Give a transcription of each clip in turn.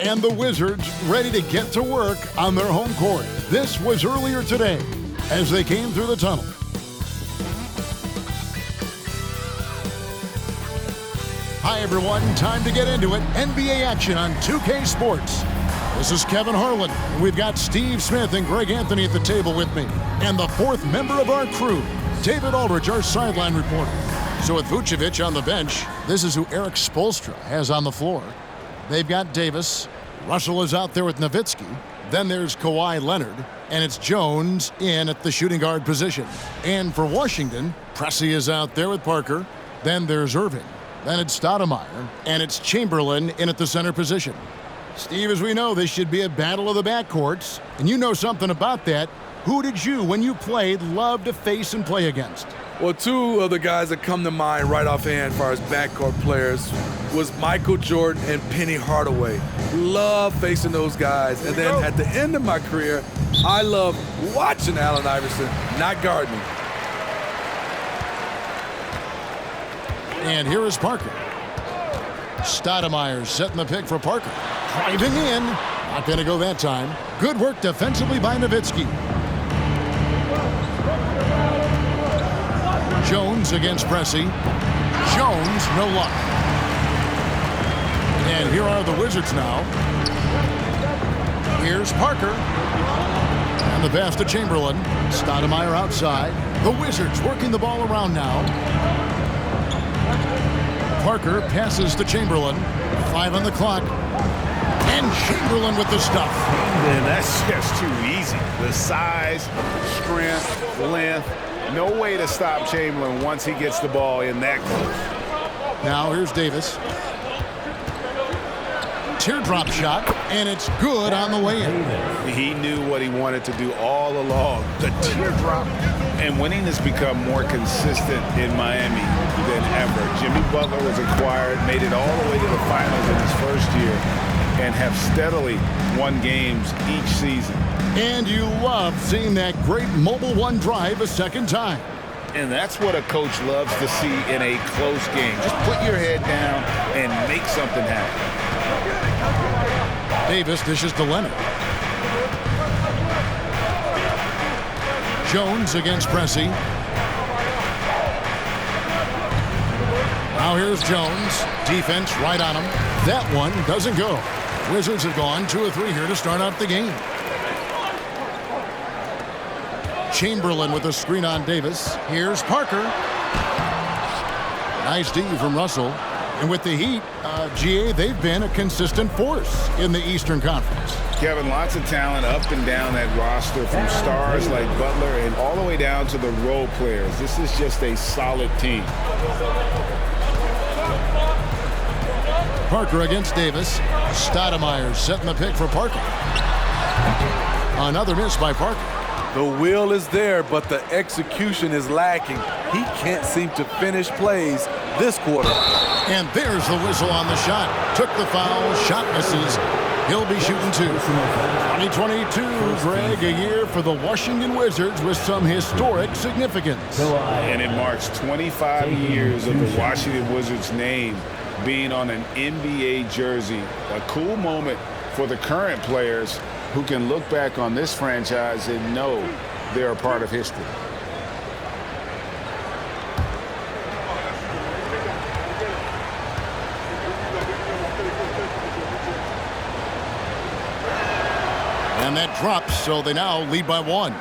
And the Wizards ready to get to work on their home court. This was earlier today as they came through the tunnel. Hi, everyone. Time to get into it. NBA action on 2K Sports. This is Kevin Harlan. We've got Steve Smith and Greg Anthony at the table with me. And the fourth member of our crew, David Aldridge, our sideline reporter. So with Vucevic on the bench, this is who Eric Spoelstra has on the floor. They've got Davis. Russell is out there with Nowitzki. Then there's Kawhi Leonard. And it's Jones in at the shooting guard position. And for Washington, Pressey is out there with Parker. Then there's Irving. Then it's Stoudemire. And it's Chamberlain in at the center position. Steve, as we know, this should be a battle of the backcourts. And you know something about that. Who did you, when you played, love to face and play against? Well, two of the guys that come to mind right offhand as far as backcourt players was Michael Jordan and Penny Hardaway. Love facing those guys. And then at the end of my career, I love watching Allen Iverson, not guarding him. And here is Parker. Stoudemire setting the pick for Parker. Driving in. Not going to go that time. Good work defensively by Nowitzki. Jones against Pressey. Jones, no luck. And here are the Wizards now. Here's Parker. And the pass to Chamberlain. Stoudemire outside. The Wizards working the ball around now. Parker passes to Chamberlain. 5 on the clock. And Chamberlain with the stuff. And that's just too easy. The size, strength, length. No way to stop Chamberlain once he gets the ball in that close. Now here's Davis. Teardrop shot, and it's good on the way in. He knew what he wanted to do all along. The teardrop. And winning has become more consistent in Miami than ever. Jimmy Butler was acquired, made it all the way to the finals in his first year, and have steadily won games each season. And you love seeing that great Mobile One drive a second time. And that's what a coach loves to see in a close game. Just put your head down and make something happen. Davis dishes to Leonard. Jones against Pressey. Now here's Jones. Defense right on him. That one doesn't go. Wizards have gone 2 or 3 here to start out the game. Chamberlain with a screen on Davis. Here's Parker. Nice D from Russell. And with the Heat, GA, they've been a consistent force in the Eastern Conference. Kevin, lots of talent up and down that roster, from stars like Butler and all the way down to the role players. This is just a solid team. Parker against Davis. Stoudemire setting the pick for Parker. Another miss by Parker. The will is there, but the execution is lacking. He can't seem to finish plays this quarter. And there's the whistle on the shot. Took the foul, shot misses. He'll be shooting 2. 2022, Greg, a year for the Washington Wizards with some historic significance. And it marks 25 years of the Washington Wizards' name being on an NBA jersey. A cool moment for the current players who can look back on this franchise and know they're a part of history. And that drops, so they now lead by 1.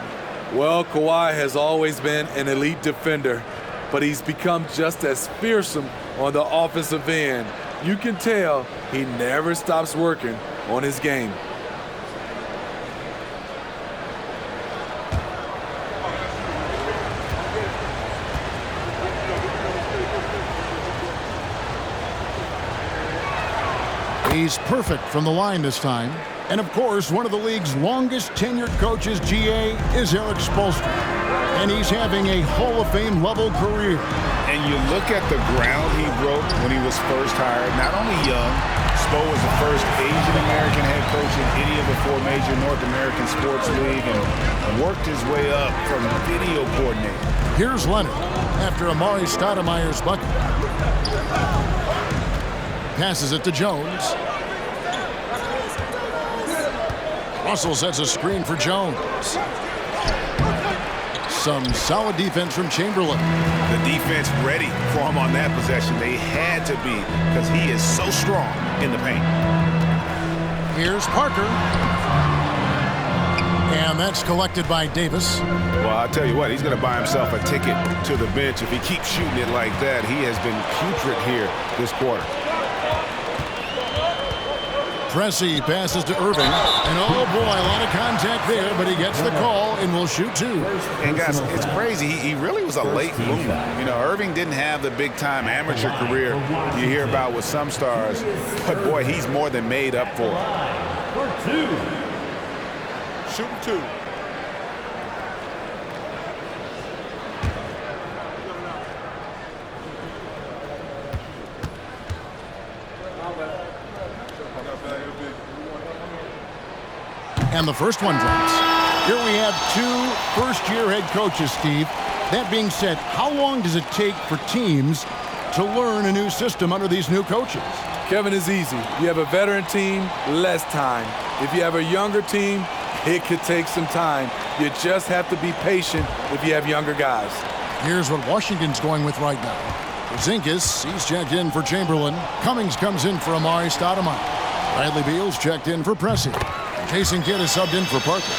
Well, Kawhi has always been an elite defender, but he's become just as fearsome on the offensive end. You can tell he never stops working on his game. He's perfect from the line this time. And of course, one of the league's longest tenured coaches, GA, is Eric Spoelstra. And he's having a Hall of Fame level career. And you look at the ground he broke when he was first hired. Not only young, Spo was the first Asian American head coach in any of the 4 major North American sports league, and worked his way up from video coordinator. Here's Leonard after Amari Stoudemire's bucket. Passes it to Jones. Russell sets a screen for Jones. Some solid defense from Chamberlain. The defense ready for him on that possession. They had to be because he is so strong in the paint. Here's Parker. And that's collected by Davis. Well, I'll tell you what, he's going to buy himself a ticket to the bench if he keeps shooting it like that. He has been putrid here this quarter. Pressey passes to Irving. And oh boy, a lot of contact there, but he gets the call and will shoot two. And guys, it's crazy. He really was a late bloomer. You know, Irving didn't have the big-time amateur career you hear about with some stars. But boy, he's more than made up for it. Shooting two. And the first one drops. Here we have two first-year head coaches, Steve. That being said, how long does it take for teams to learn a new system under these new coaches? Kevin, is easy. You have a veteran team, less time. If you have a younger team, it could take some time. You just have to be patient if you have younger guys. Here's what Washington's going with right now. Zinkas, he's checked in for Chamberlain. Cummings comes in for Amari Stoudemire. Bradley Beal's checked in for Pressey. Jason Kidd is subbed in for Parker.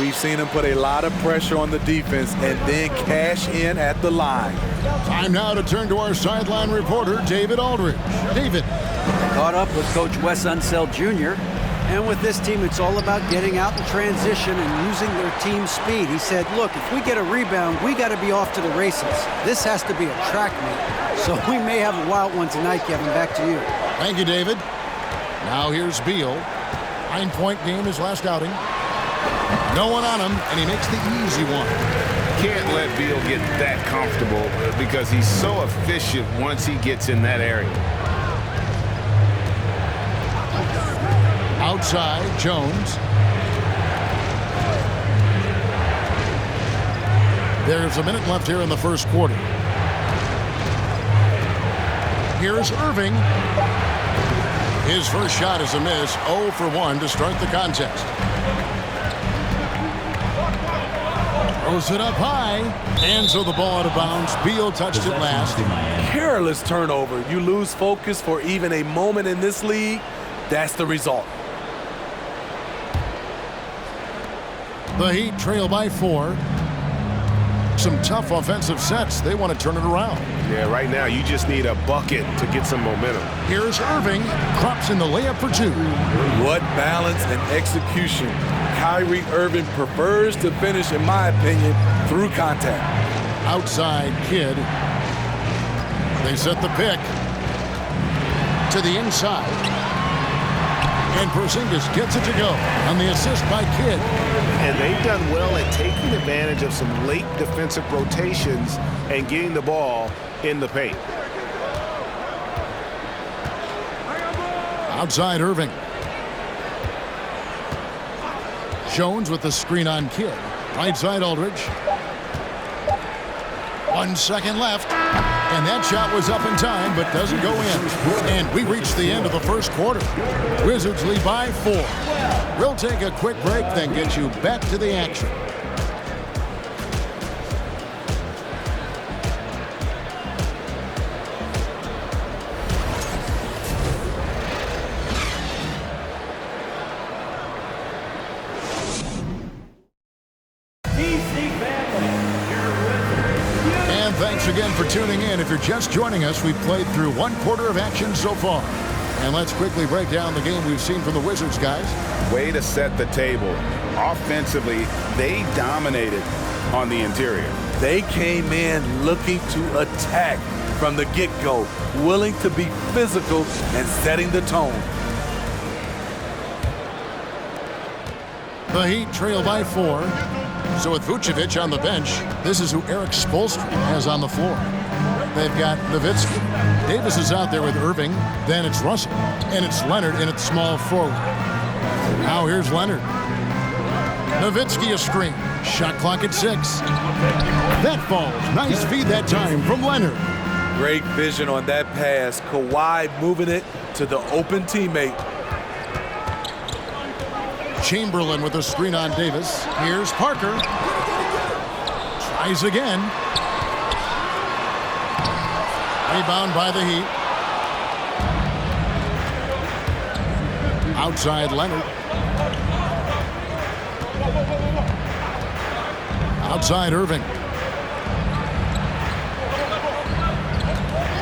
We've seen him put a lot of pressure on the defense and then cash in at the line. Time now to turn to our sideline reporter, David Aldridge. David. Caught up with Coach Wes Unseld Jr. And with this team, it's all about getting out in transition and using their team speed. He said, look, if we get a rebound, we got to be off to the races. This has to be a track meet. So we may have a wild one tonight, Kevin. Back to you. Thank you, David. Now here's Beal. 9-point game his last outing. No one on him, and he makes the easy one. Can't let Beal get that comfortable because he's so efficient once he gets in that area. Outside, Jones. There's a minute left here in the first quarter. Here's Irving. His first shot is a miss, 0 for 1 to start the contest. Throws it up high, and so the ball out of bounds. Beal touched it last. Careless turnover. You lose focus for even a moment in this league. That's the result. The Heat trail by 4. Some tough offensive sets. They want to turn it around. Yeah, right now you just need a bucket to get some momentum. Here's Irving. Drops in the layup for 2. What balance and execution. Kyrie Irving prefers to finish, in my opinion, through contact. Outside, Kidd. They set the pick to the inside. And Porzingis gets it to go on the assist by Kidd. And they've done well at taking advantage of some late defensive rotations and getting the ball in the paint. Outside Irving. Jones with the screen on Kidd. Right side Aldridge. 1 second left. And that shot was up in time, but doesn't go in. And we reach the end of the first quarter. Wizards lead by 4. We'll take a quick break, then get you back to the action. Thanks again for tuning in. If you're just joining us, we've played through 1 quarter of action so far. And let's quickly break down the game we've seen from the Wizards, guys. Way to set the table. Offensively, they dominated on the interior. They came in looking to attack from the get-go, willing to be physical and setting the tone. The Heat trail by 4. So with Vucevic on the bench, this is who Eric Spoelstra has on the floor. They've got Nowitzki. Davis is out there with Irving. Then it's Russell. And it's Leonard in its small forward. Now here's Leonard. Nowitzki a screen. Shot clock at 6. That falls. Nice feed that time from Leonard. Great vision on that pass. Kawhi moving it to the open teammate. Chamberlain with a screen on Davis. Here's Parker. Tries again. Rebound by the Heat. Outside Leonard. Outside Irving.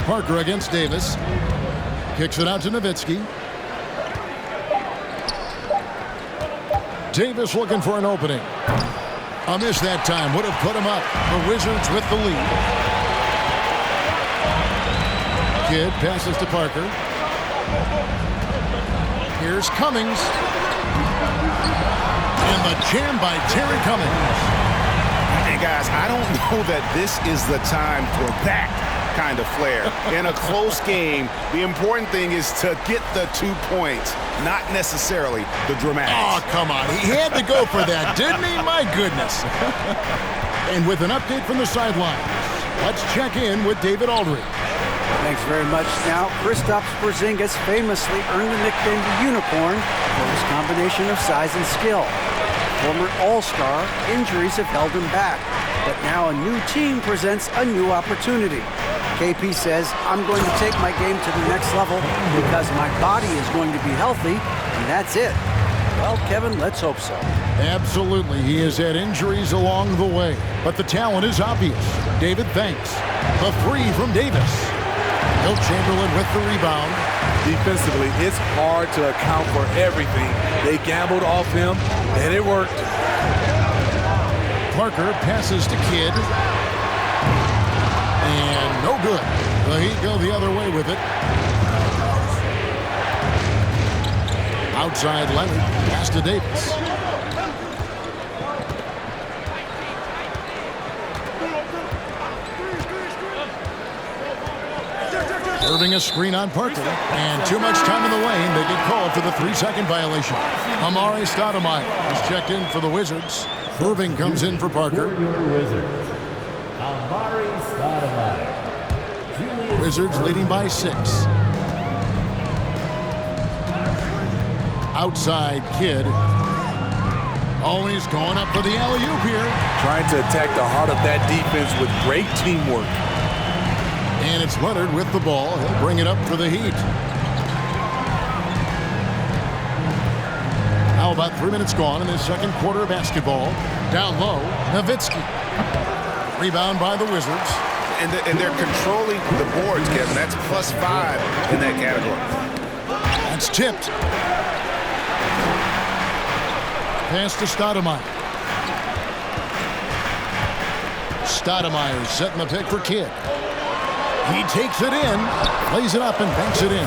Parker against Davis. Kicks it out to Nowitzki. Davis looking for an opening. A miss that time would have put him up. The Wizards with the lead. Kidd passes to Parker. Here's Cummings. And the jam by Terry Cummings. And guys, I don't know that this is the time for that kind of flair. In a close game, the important thing is to get the 2 points, not necessarily the dramatics. Oh, come on. He had to go for that, didn't he? My goodness. And with an update from the sidelines, let's check in with David Aldridge. Thanks very much. Now, Kristaps Porzingis famously earned the nickname the Unicorn for his combination of size and skill. Former All-Star, injuries have held him back, but now a new team presents a new opportunity. KP says, I'm going to take my game to the next level because my body is going to be healthy, and that's it. Well, Kevin, let's hope so. Absolutely. He has had injuries along the way, but the talent is obvious. David thanks. The three from Davis. Wilt Chamberlain with the rebound. Defensively, it's hard to account for everything. They gambled off him, and it worked. Parker passes to Kidd. And no good. The Heat go the other way with it. Outside Leonard. Pass to Davis. Irving a screen on Parker. And too much time in the lane. They get called for the 3-second violation. Amare Stoudemire is checked in for the Wizards. Irving comes in for Parker. Wizards leading by 6. Outside Kidd. Always going up for the alley-oop here. Trying to attack the heart of that defense with great teamwork. And it's Leonard with the ball. He'll bring it up for the Heat. How about 3 minutes gone in the second quarter of basketball? Down low, Nowitzki. Rebound by the Wizards. And they're controlling the boards, Kevin. That's +5 in that category. That's tipped. Pass to Stoudemire. Stoudemire setting the pick for Kidd. He takes it in, plays it up, and banks it in.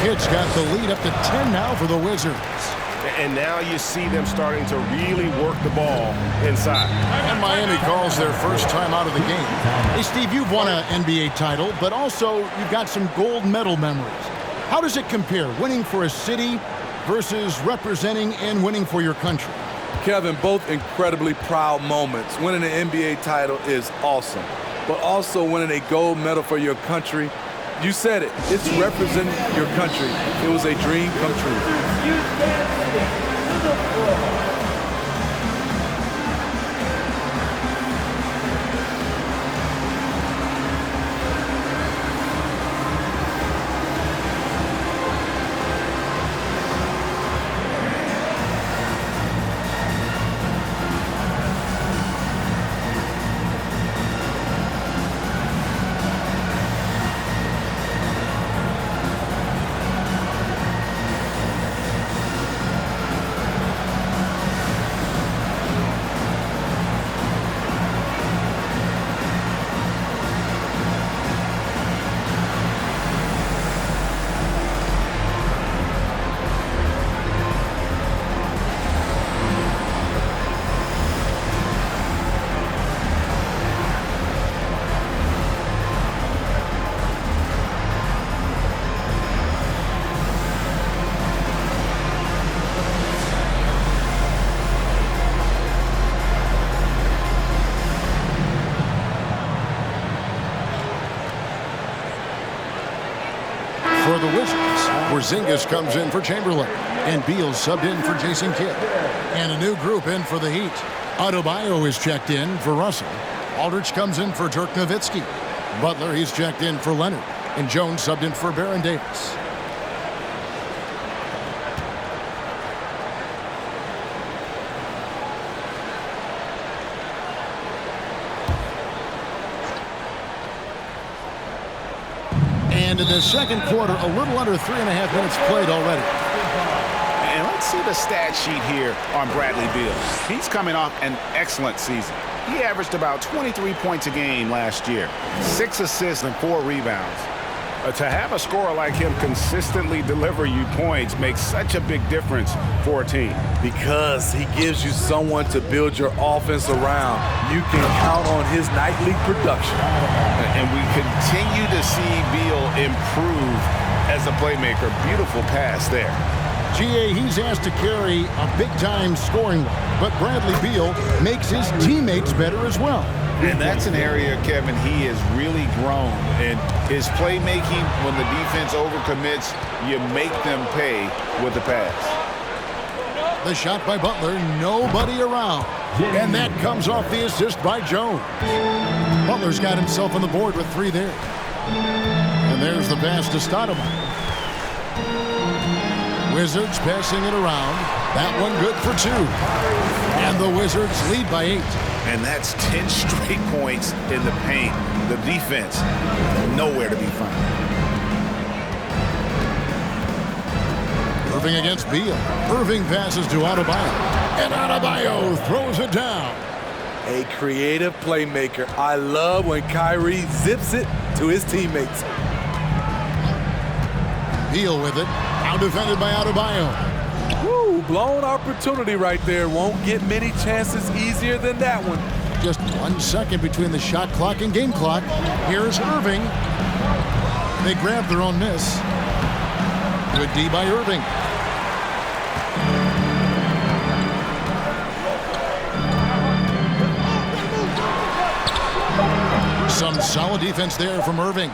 Kidd's got the lead up to 10 now for the Wizards. And now you see them starting to really work the ball inside. And Miami calls their first time out of the game. Hey, Steve, you've won an NBA title, but also you've got some gold medal memories. How does it compare, winning for a city versus representing and winning for your country? Kevin, both incredibly proud moments. Winning an NBA title is awesome, but also winning a gold medal for your country, you said it, it's representing your country. It was a dream come true. For the Wizards, Porzingis comes in for Chamberlain. And Beal subbed in for Jason Kidd. And a new group in for the Heat. Adebayo is checked in for Russell. Aldridge comes in for Dirk Nowitzki. Butler, he's checked in for Leonard. And Jones subbed in for Baron Davis. And in the second quarter, a little under 3.5 minutes played already. And let's see the stat sheet here on Bradley Beal. He's coming off an excellent season. He averaged about 23 points a game last year, 6 assists and 4 rebounds. To have a scorer like him consistently deliver you points makes such a big difference for a team. Because he gives you someone to build your offense around. You can count on his nightly production. And we continue to see Beal improve as a playmaker. Beautiful pass there. GA, he's asked to carry a big-time scoring load, but Bradley Beal makes his teammates better as well. And that's an area, Kevin, he has really grown. And his playmaking, when the defense overcommits, you make them pay with the pass. The shot by Butler, nobody around. And that comes off the assist by Jones. Butler's got himself on the board with 3 there. And there's the pass to Stoudemire. Wizards passing it around. That one good for 2. And the Wizards lead by 8. And that's 10 straight points in the paint. The defense, nowhere to be found. Irving against Beal. Irving passes to Adebayo. And Adebayo throws it down. A creative playmaker. I love when Kyrie zips it to his teammates. Beal with it. Now defended by Adebayo. Woo, blown opportunity right there. Won't get many chances easier than that one. Just 1 second between the shot clock and game clock. Here's Irving. They grab their own miss. Good D by Irving. Some solid defense there from Irving.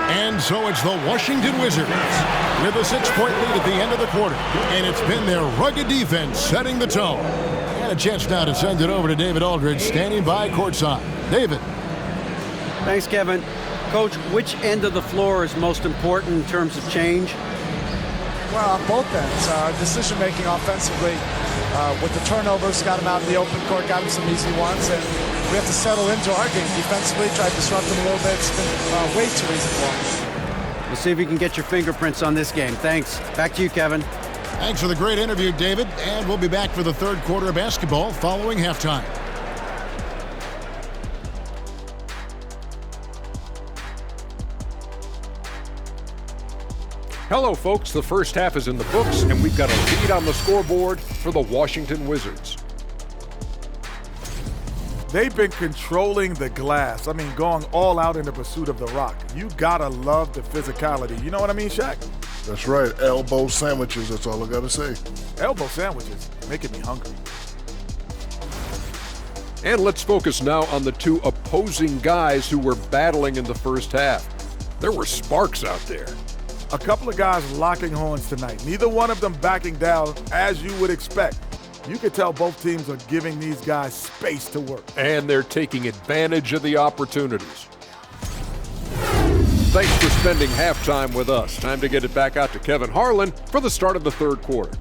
And so it's the Washington Wizards with a 6-point lead at the end of the quarter. And it's been their rugged defense setting the tone. And a chance now to send it over to David Aldridge, standing by courtside. David. Thanks, Kevin. Coach, which end of the floor is most important in terms of change? Well, on both ends. Decision-making offensively with the turnovers, got him out in the open court, got him some easy ones, and we have to settle into our game defensively, try to disrupt them a little bit. It's been way too easy for us. We'll see if you can get your fingerprints on this game. Thanks. Back to you, Kevin. Thanks for the great interview, David. And we'll be back for the third quarter of basketball following halftime. Hello, folks. The first half is in the books, and we've got a lead on the scoreboard for the Washington Wizards. They've been controlling the glass. I mean, going all out in the pursuit of the rock. You gotta love the physicality. You know what I mean, Shaq? That's right. Elbow sandwiches. That's all I gotta say. Elbow sandwiches making me hungry. And let's focus now on the 2 opposing guys who were battling in the first half. There were sparks out there. A couple of guys locking horns tonight. Neither one of them backing down as you would expect. You could tell both teams are giving these guys space to work. And they're taking advantage of the opportunities. Thanks for spending halftime with us. Time to get it back out to Kevin Harlan for the start of the third quarter.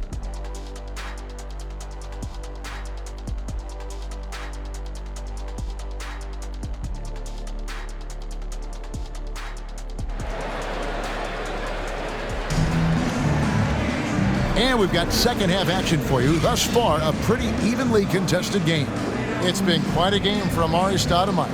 And we've got second half action for you. Thus far, a pretty evenly contested game. It's been quite a game for Amar'e Stoudemire.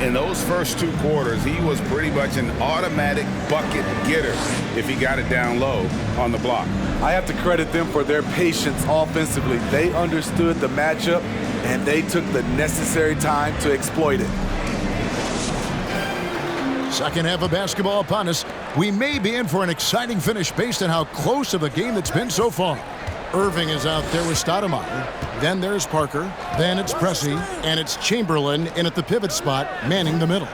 In those first 2 quarters, he was pretty much an automatic bucket getter if he got it down low on the block. I have to credit them for their patience offensively. They understood the matchup, and they took the necessary time to exploit it. Second half of basketball upon us. We may be in for an exciting finish based on how close of a game that's been so far. Irving is out there with Stoudemire. Then there's Parker. Then it's Pressey. And it's Chamberlain in at the pivot spot, manning the middle.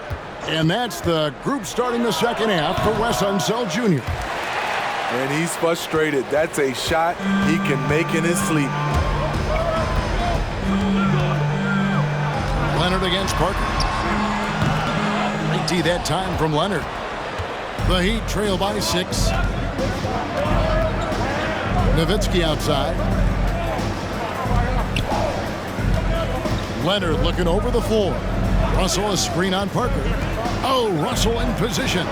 And that's the group starting the second half for Wes Unseld Jr. And he's frustrated. That's a shot he can make in his sleep. Leonard against Parker. Great D that time from Leonard. The Heat trail by 6. Nowitzki outside. Leonard looking over the floor. Russell a screen on Parker. Oh, Russell in position.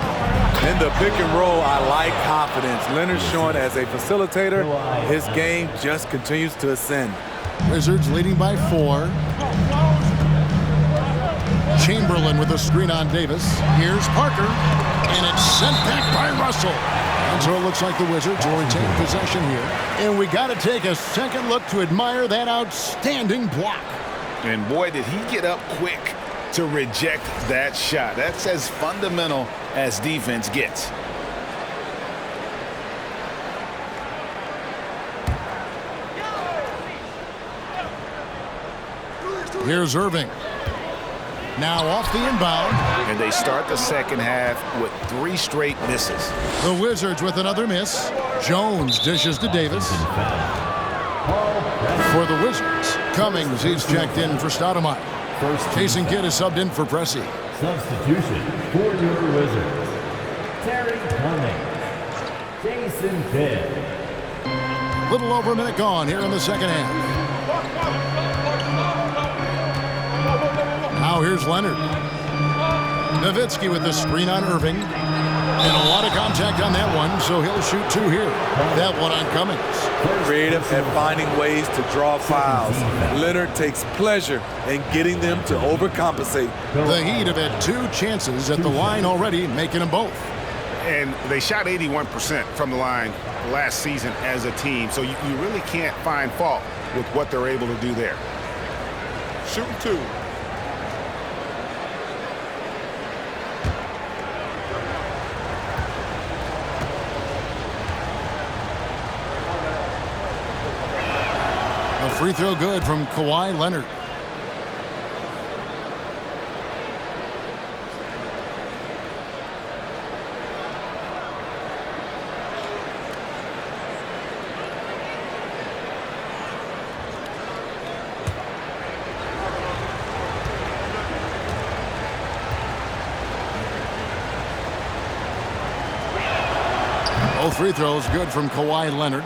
In the pick and roll, I like confidence. Leonard showing as a facilitator, his game just continues to ascend. Wizards leading by 4. Chamberlain with a screen on Davis. Here's Parker, and it's sent back by Russell. And so it looks like the Wizards will retain possession here. And we got to take a second look to admire that outstanding block. And boy, did he get up quick to reject that shot. That's as fundamental as defense gets. Here's Irving. Now off the inbound. And they start the second half with 3 straight misses. The Wizards with another miss. Jones dishes to Davis. For the Wizards, Cummings, he's checked in for Stoudemire. Jason Kidd is subbed in for Pressey. Substitution for your Wizards. Terry Cummings. Jason Kidd. Little over a minute gone here in the second half. Now here's Leonard. Nowitzki with the screen on Irving. And a lot of contact on that one, so he'll shoot 2 here. That one on Cummings. Creative at finding ways to draw fouls. Leonard takes pleasure in getting them to overcompensate. The Heat have had 2 chances at the line already, making them both. And they shot 81% from the line last season as a team, so you really can't find fault with what they're able to do there. Shooting 2. A free throw good from Kawhi Leonard. Both free throws good from Kawhi Leonard.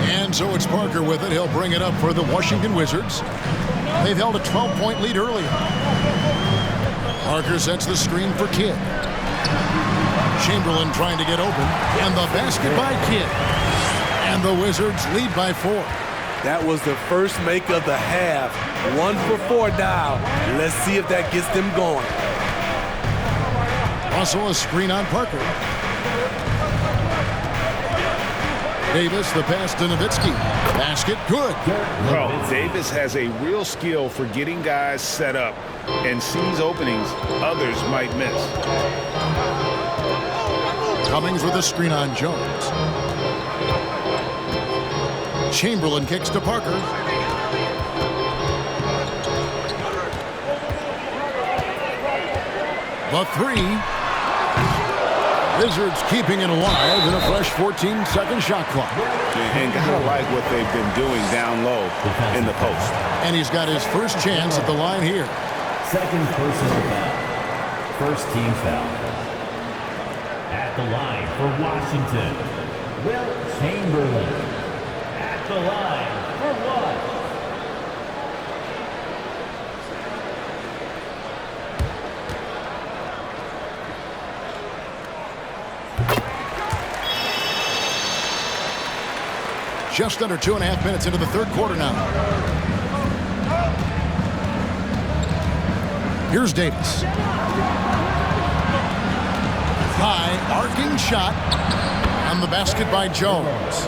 And so it's Parker with it. He'll bring it up for the Washington Wizards. They've held a 12-point lead earlier. Parker sets the screen for Kidd. Chamberlain trying to get open. And the basket by Kidd. And the Wizards lead by 4. That was the first make of the half. 1 for 4 now. Let's see if that gets them going. Also a screen on Parker. Davis, the pass to Nowitzki. Basket, good. Well, Davis has a real skill for getting guys set up and sees openings others might miss. Cummings with a screen on Jones. Chamberlain kicks to Parker. The 3. Wizards keeping it alive in a fresh 14-second shot clock. And gotta like what they've been doing down low in the post. And he's got his first chance at the line here. Second personal foul. First team foul. At the line for Washington, Wilt Chamberlain. At the line for what? Just under 2.5 minutes into the third quarter now. Here's Davis. High, arcing shot on the basket by Jones.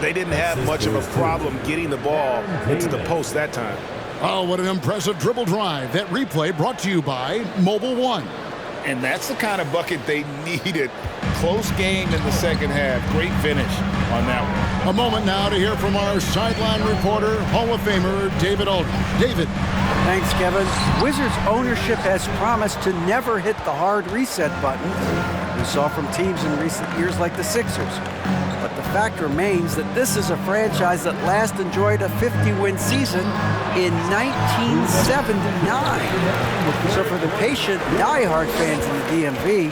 They didn't have much of a problem getting the ball into the post that time. Oh, what an impressive dribble drive. That replay brought to you by Mobile One. And that's the kind of bucket they needed. Close game in the second half. Great finish on that one. A moment now to hear from our sideline reporter, Hall of Famer David Aldridge. David. Thanks, Kevin. Wizards ownership has promised to never hit the hard reset button we saw from teams in recent years like the Sixers. But the fact remains that this is a franchise that last enjoyed a 50-win season in 1979. So for the patient, diehard fans in the DMV,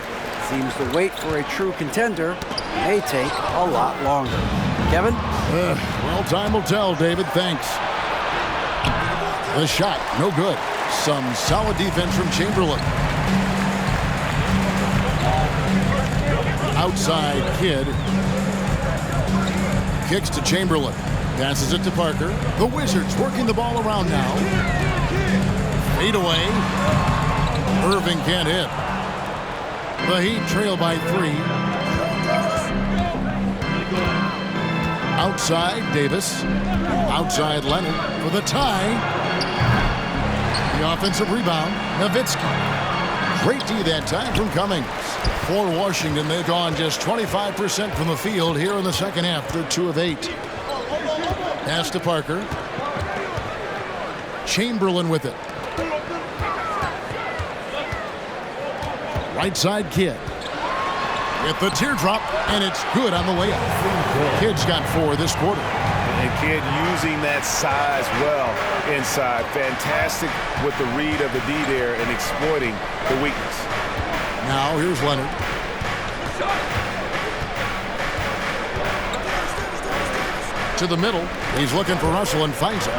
seems the wait for a true contender may take a lot longer. Kevin? Well, time will tell, David. Thanks. The shot, no good. Some solid defense from Chamberlain. Outside Kidd. Kicks to Chamberlain. Passes it to Parker. The Wizards working the ball around now. Fade away. Irving can't hit. The Heat trail by 3. Outside Davis. Outside Leonard for the tie. The offensive rebound, Nowitzki. Great D that time from Cummings. For Washington, they've gone just 25% from the field here in the second half. They're 2 of 8. Pass to Parker. Chamberlain with it. Right side Kidd. With the teardrop, and it's good on the layup. Kidd's got 4 this quarter. And Kidd using that size well inside. Fantastic with the read of the D there and exploiting the weakness. Now here's Leonard. To the middle. He's looking for Russell and finds him.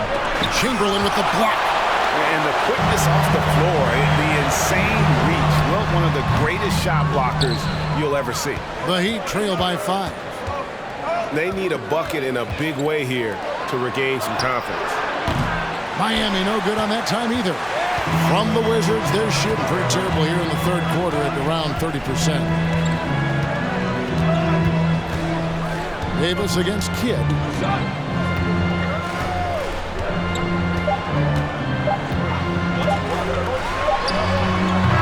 Chamberlain with the block. And the quickness off the floor, the insane reach. Well, one of the greatest shot blockers you'll ever see. The Heat trail by 5. They need a bucket in a big way here to regain some confidence. Miami no good on that time either. From the Wizards, they're shooting pretty terrible here in the third quarter at around 30%. Davis against Kidd.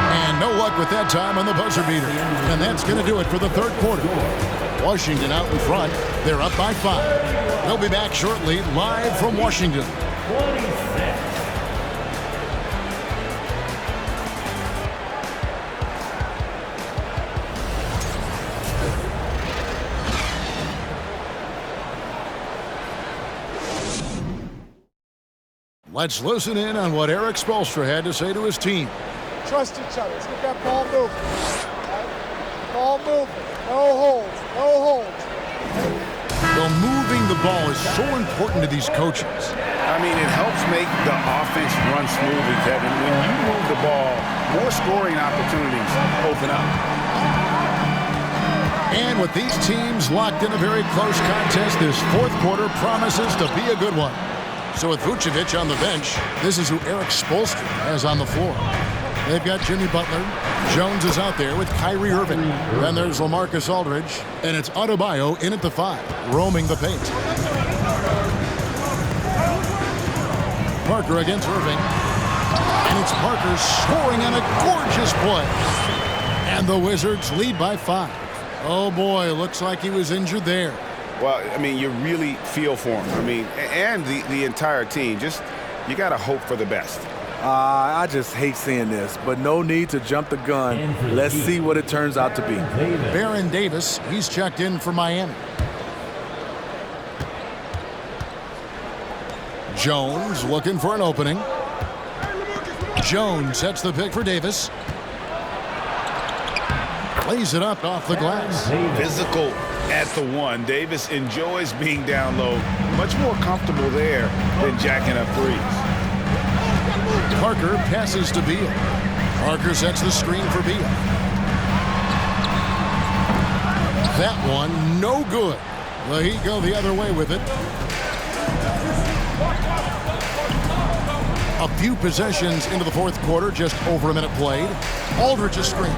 And no luck with that time on the buzzer beater. And that's going to do it for the third quarter. Washington out in front. They're up by 5. They'll be back shortly, live from Washington. 26. Let's listen in on what Eric Spoelstra had to say to his team. Trust each other. Let's get that ball moving. Ball moving. No holds. No holds. Well, moving the ball is so important to these coaches. I mean, it helps make the offense run smoothly, Kevin. When you move the ball, more scoring opportunities open up. And with these teams locked in a very close contest, this fourth quarter promises to be a good one. So with Vucevic on the bench, this is who Eric Spoelstra has on the floor. They've got Jimmy Butler. Jones is out there with Kyrie Irving. Then there's LaMarcus Aldridge. And it's Adebayo in at the 5, roaming the paint. Parker against Irving. And it's Parker scoring on a gorgeous play. And the Wizards lead by 5. Oh boy, looks like he was injured there. Well, I mean, you really feel for him. I mean, and the entire team. Just, you got to hope for the best. I just hate seeing this, but no need to jump the gun. Let's see what it turns out to be. Baron Davis, he's checked in for Miami. Jones looking for an opening. Jones sets the pick for Davis. Lays it up off the glass. Physical at the 1. Davis enjoys being down low. Much more comfortable there than jacking up threes. Parker passes to Beal. Parker sets the screen for Beal. That one, no good. The Heat go the other way with it. A few possessions into the fourth quarter, just over a minute played. Aldridge's screen.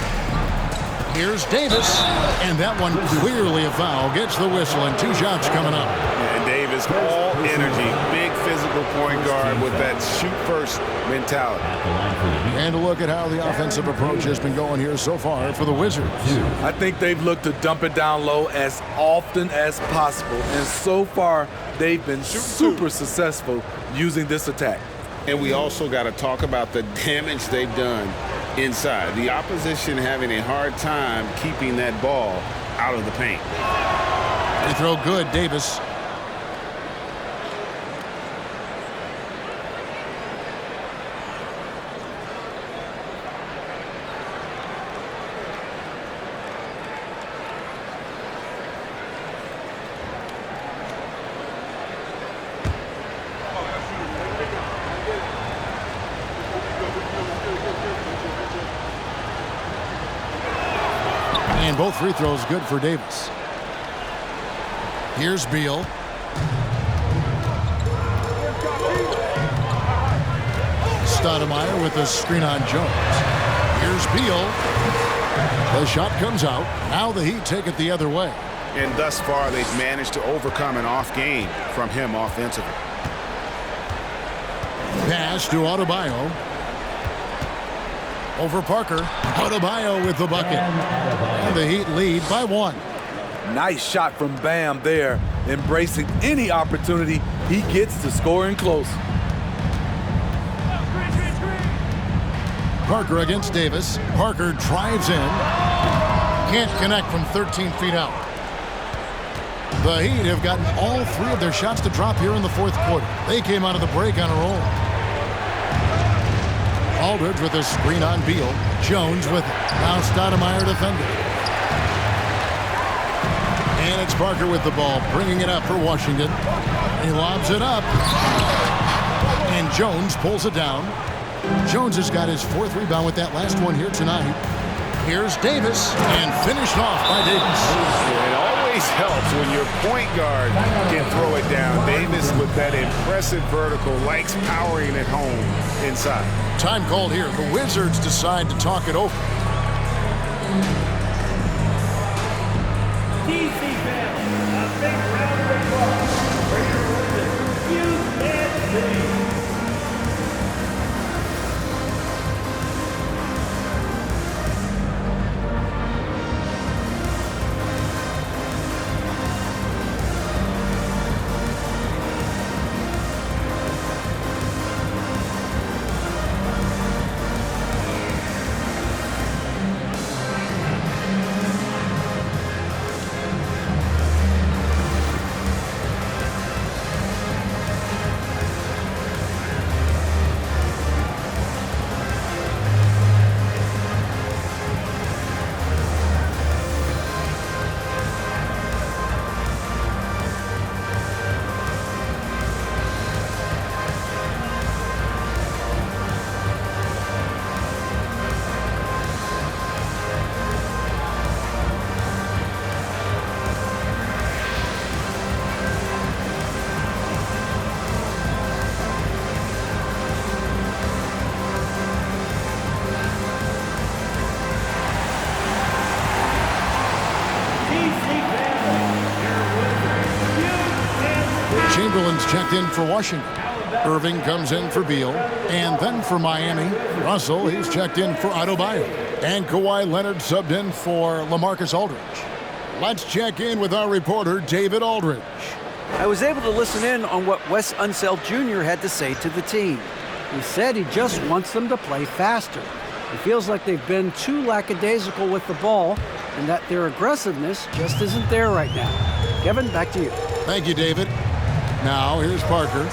Here's Davis, and that one clearly a foul. Gets the whistle, and 2 shots coming up. And Davis, all energy, big physical point guard with that shoot-first mentality. And a look at how the offensive approach has been going here so far for the Wizards. I think they've looked to dump it down low as often as possible, and so far they've been super successful using this attack. And we also got to talk about the damage they've done inside. The opposition having a hard time keeping that ball out of the paint. They throw good, Davis. And both free throws good for Davis. Here's Beal. Stoudemire with the screen on Jones. Here's Beal. The shot comes out. Now the Heat take it the other way. And thus far, they've managed to overcome an off game from him offensively. Pass to Adebayo. Over Parker. Adebayo with the bucket. And the Heat lead by 1. Nice shot from Bam there, embracing any opportunity he gets to scoring close. Parker against Davis. Parker drives in. Can't connect from 13 feet out. The Heat have gotten all 3 of their shots to drop here in the 4th quarter. They came out of the break on a roll. Aldridge with a screen on Beal. Jones with it. Now Stoudemire defending. And it's Parker with the ball, bringing it up for Washington. He lobs it up. And Jones pulls it down. Jones has got his 4th rebound with that last one here tonight. Here's Davis, and finished off by Davis. It always helps when your point guard can throw it down. Davis with that impressive vertical, likes powering it home inside. Time called here. The Wizards decide to talk it over. DC fans, a big round of applause for your USA. Chamberlain's checked in for Washington. Irving comes in for Beal. And then for Miami, Russell, he's checked in for Adebayo. And Kawhi Leonard subbed in for LaMarcus Aldridge. Let's check in with our reporter, David Aldridge. I was able to listen in on what Wes Unseld Jr. had to say to the team. He said he just wants them to play faster. He feels like they've been too lackadaisical with the ball and that their aggressiveness just isn't there right now. Kevin, back to you. Thank you, David. Now, here's Parker.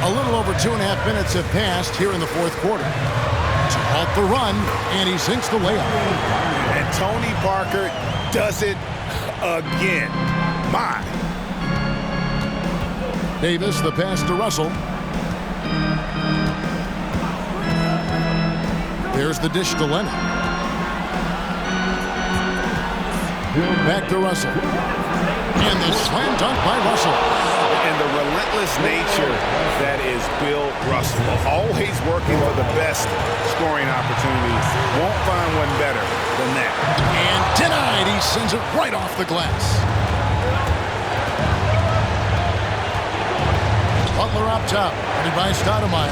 A little over 2.5 minutes have passed here in the 4th quarter. To halt the run, and he sinks the layup. And Tony Parker does it again. My. Davis, the pass to Russell. There's the dish to Leonard. Back to Russell. And the slam dunk by Russell. And the relentless nature that is Bill Russell. Always working for the best scoring opportunities. Won't find one better than that. And denied. He sends it right off the glass. Butler up top. Headed by Stoudemire.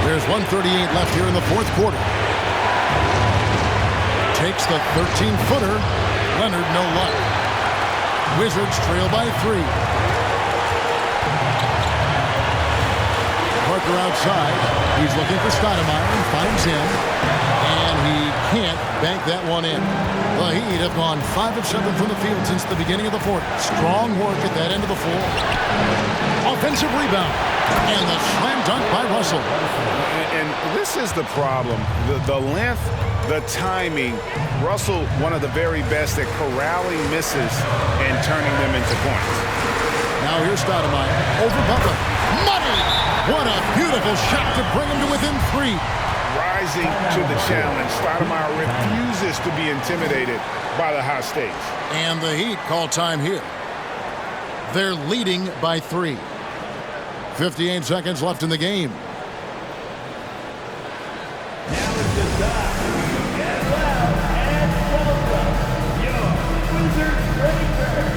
There's 1:38 left here in the 4th quarter. Takes the 13-footer. Leonard, no luck. Wizards trail by 3. Parker outside. He's looking for Stoudemire and finds him. And he can't bank that one in. The Heat have gone 5 of 7 from the field since the beginning of the fourth. Strong work at that end of the floor. Offensive rebound. And the slam dunk by Russell. And this is the problem. The length, the timing. Russell, one of the very best at corralling misses and turning them into points. Now here's Stoudemire over Butler. Money! What a beautiful shot to bring him to within 3. Rising to the challenge. Stoudemire refuses to be intimidated by the high stakes. And the Heat call time here. They're leading by 3. 58 seconds left in the game. Now it's the time to get loud and welcome your Wizards Rangers.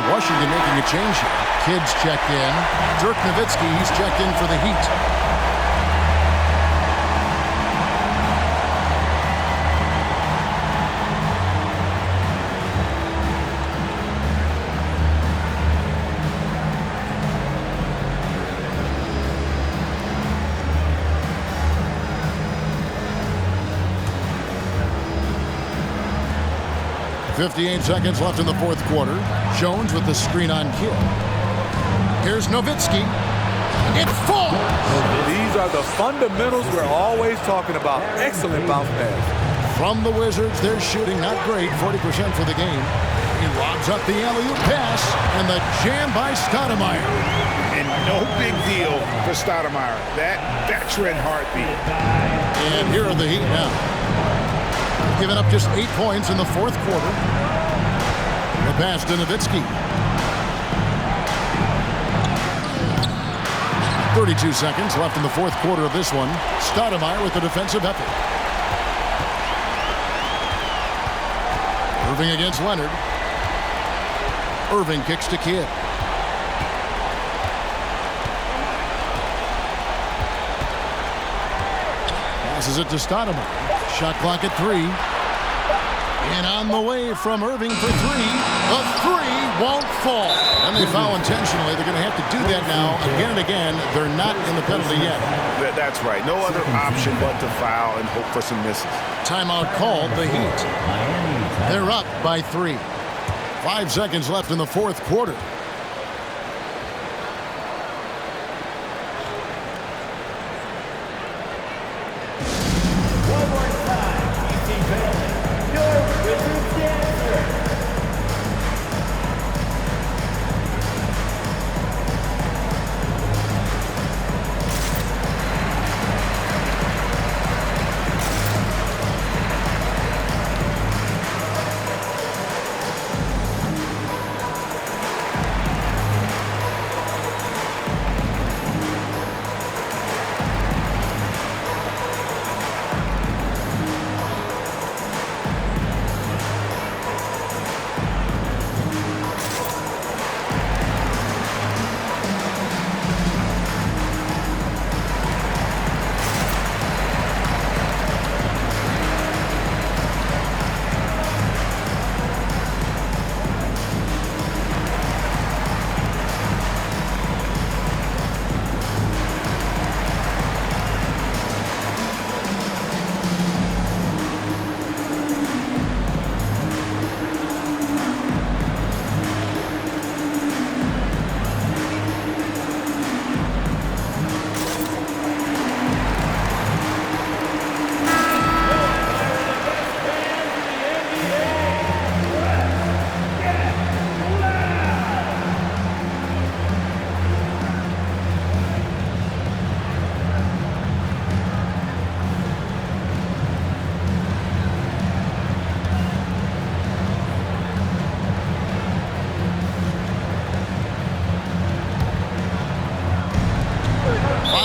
Washington making a change here. Kids check in. Dirk Nowitzki, he's checked in for the Heat. .58 seconds left in the fourth quarter. Jones with the screen on Kidd. Here's Nowitzki. It falls! These are the fundamentals we're always talking about. Excellent bounce pass. From the Wizards, they're shooting not great, 40% for the game. He lobs up the alley-oop pass, and the jam by Stoudemire. And no big deal for Stoudemire. That veteran heartbeat. And here are the Heat now. Giving up just 8 points in the fourth quarter. The pass to Nowitzki. 32 seconds left in the fourth quarter of this one. Stoudemire with the defensive effort. Irving against Leonard. Irving kicks to Kidd. Passes it to Stoudemire. Shot clock at 3. And on the way from Irving for 3. The 3 won't fall. And they foul intentionally. They're going to have to do that now again and again. They're not in the penalty yet. That's right. No other option but to foul and hope for some misses. Timeout called, the Heat. They're up by 3. 5 seconds left in the fourth quarter.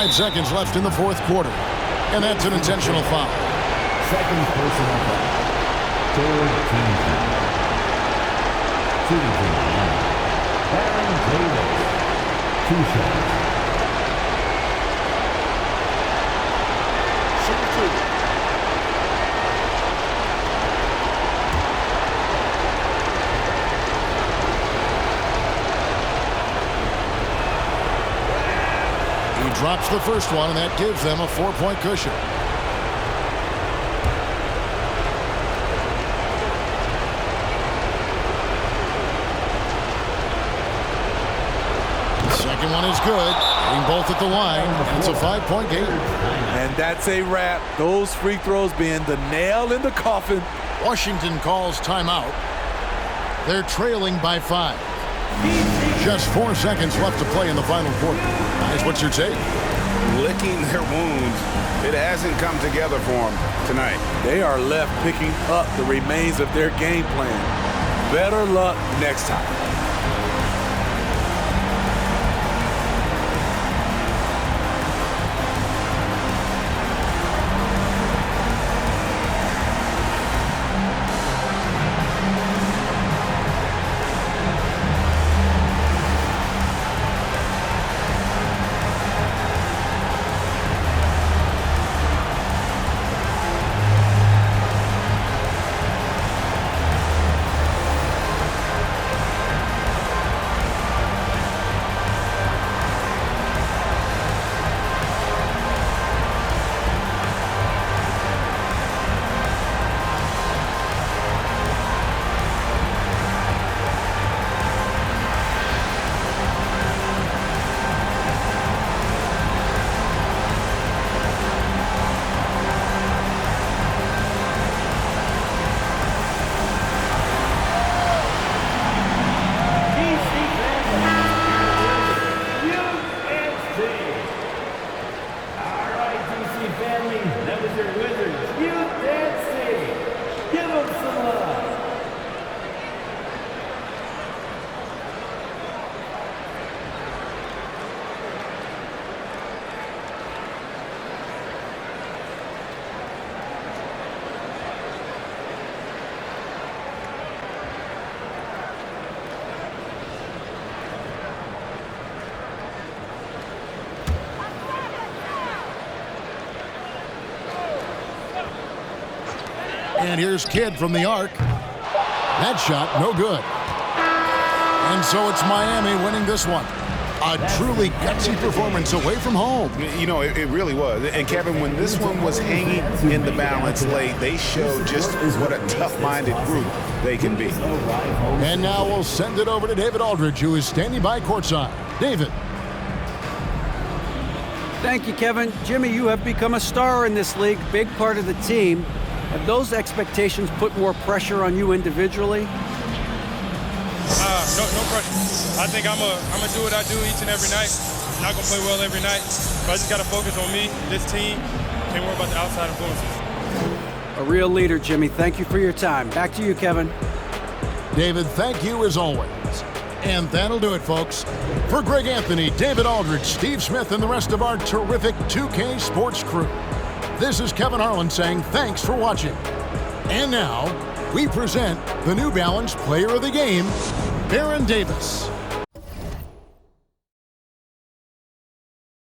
5 seconds left in the fourth quarter. And that's an intentional foul. Second personal foul. Third team foul. Shooting from the line. Baron Davis. 2 shots. Shoot 2. He drops the first one, and that gives them a 4-point cushion. Second one is good. Hitting both at the line. It's a 5-point game. And that's a wrap. Those free throws being the nail in the coffin. Washington calls timeout. They're trailing by 5. Just 4 seconds left to play in the final quarter. Guys, what's your take? Licking their wounds. It hasn't come together for them tonight. They are left picking up the remains of their game plan. Better luck next time. And here's Kidd from the arc. That shot, no good. And so it's Miami winning this one. A truly gutsy performance away from home. You know, it really was. And Kevin, when this one was hanging in the balance late, they showed just what a tough-minded group they can be. And now we'll send it over to David Aldridge, who is standing by courtside. David. Thank you, Kevin. Jimmy, you have become a star in this league, big part of the team. Have those expectations put more pressure on you individually? No pressure. I think I'm gonna do what I do each and every night. I'm not gonna play well every night, but I just gotta focus on me, this team. Can't worry about the outside influences. A real leader, Jimmy. Thank you for your time. Back to you, Kevin. David, thank you as always. And that'll do it, folks. For Greg Anthony, David Aldridge, Steve Smith, and the rest of our terrific 2K Sports crew, this is Kevin Harlan saying thanks for watching. And now, we present the New Balance Player of the Game, Baron Davis.